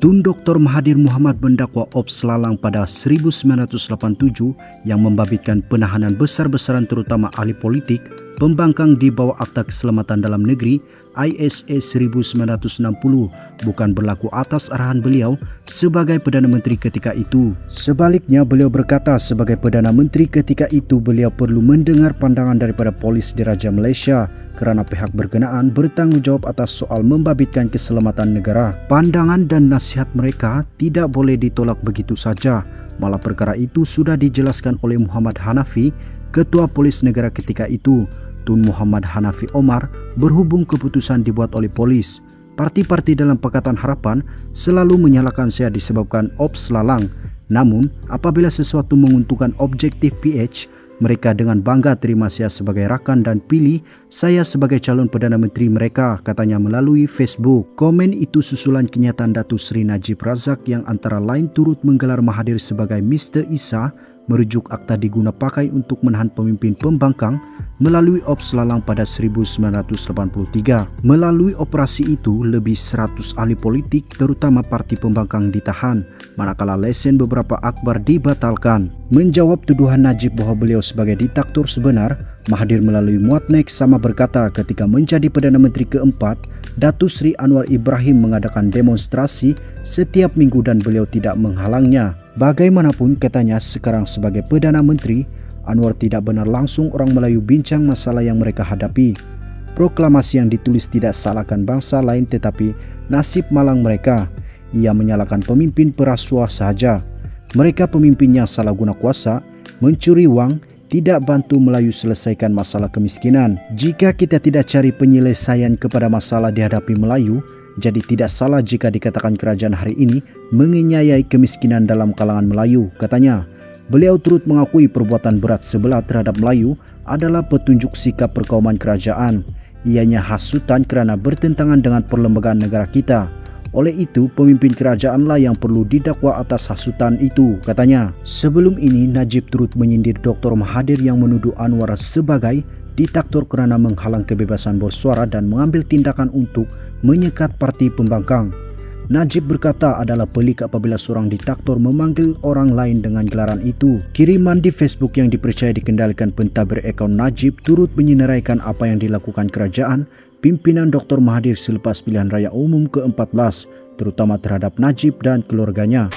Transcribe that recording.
Tun Dr. Mahathir Mohamad mendakwa Ops Lalang pada 1987 yang membabitkan penahanan besar-besaran terutama ahli politik, pembangkang di bawah Akta Keselamatan Dalam Negeri ISA 1960 bukan berlaku atas arahan beliau sebagai Perdana Menteri ketika itu. Sebaliknya, beliau berkata sebagai Perdana Menteri ketika itu beliau perlu mendengar pandangan daripada Polis Diraja Malaysia kerana pihak berkenaan bertanggungjawab atas soal membabitkan keselamatan negara. Pandangan dan nasihat mereka tidak boleh ditolak begitu saja. Malah perkara itu sudah dijelaskan oleh Muhammad Hanafi, Ketua Polis Negara ketika itu. Tun Muhammad Hanafi Omar berhubung keputusan dibuat oleh polis. Parti-parti dalam Pakatan Harapan selalu menyalahkan saya disebabkan Ops Lalang. Namun, apabila sesuatu menguntungkan objektif PH, mereka dengan bangga terima saya sebagai rakan dan pilih saya sebagai calon Perdana Menteri mereka, katanya melalui Facebook. Komen itu susulan kenyataan Datuk Seri Najib Razak yang antara lain turut menggelar Mahathir sebagai Mr. Isa, merujuk akta diguna pakai untuk menahan pemimpin pembangkang melalui Ops Lalang pada 1983. Melalui operasi itu, lebih 100 ahli politik terutama parti pembangkang ditahan, manakala lesen beberapa akbar dibatalkan. Menjawab tuduhan Najib bahawa beliau sebagai diktator sebenar, Mahathir melalui Muatnek sama berkata ketika menjadi Perdana Menteri keempat, Datuk Seri Anwar Ibrahim mengadakan demonstrasi setiap minggu dan beliau tidak menghalangnya. Bagaimanapun, katanya, sekarang sebagai Perdana Menteri, Anwar tidak benar langsung orang Melayu bincang masalah yang mereka hadapi. Proklamasi yang ditulis tidak salahkan bangsa lain tetapi nasib malang mereka. Ia menyalahkan pemimpin perasuah sahaja. Mereka pemimpin yang salah guna kuasa, mencuri wang, tidak bantu Melayu selesaikan masalah kemiskinan. Jika kita tidak cari penyelesaian kepada masalah dihadapi Melayu, jadi tidak salah jika dikatakan kerajaan hari ini mengenyai kemiskinan dalam kalangan Melayu, katanya. Beliau turut mengakui perbuatan berat sebelah terhadap Melayu adalah petunjuk sikap perkauman kerajaan. Ianya hasutan kerana bertentangan dengan perlembagaan negara kita. Oleh itu, pemimpin kerajaanlah yang perlu didakwa atas hasutan itu, katanya. Sebelum ini, Najib turut menyindir Dr. Mahathir yang menuduh Anwar sebagai diktator kerana menghalang kebebasan bersuara dan mengambil tindakan untuk menyekat parti pembangkang. Najib berkata adalah pelik apabila seorang diktator memanggil orang lain dengan gelaran itu. Kiriman di Facebook yang dipercaya dikendalikan pentadbir akaun Najib turut menyenaraikan apa yang dilakukan kerajaan pimpinan Dr. Mahathir selepas pilihan raya umum ke-14, terutama terhadap Najib dan keluarganya.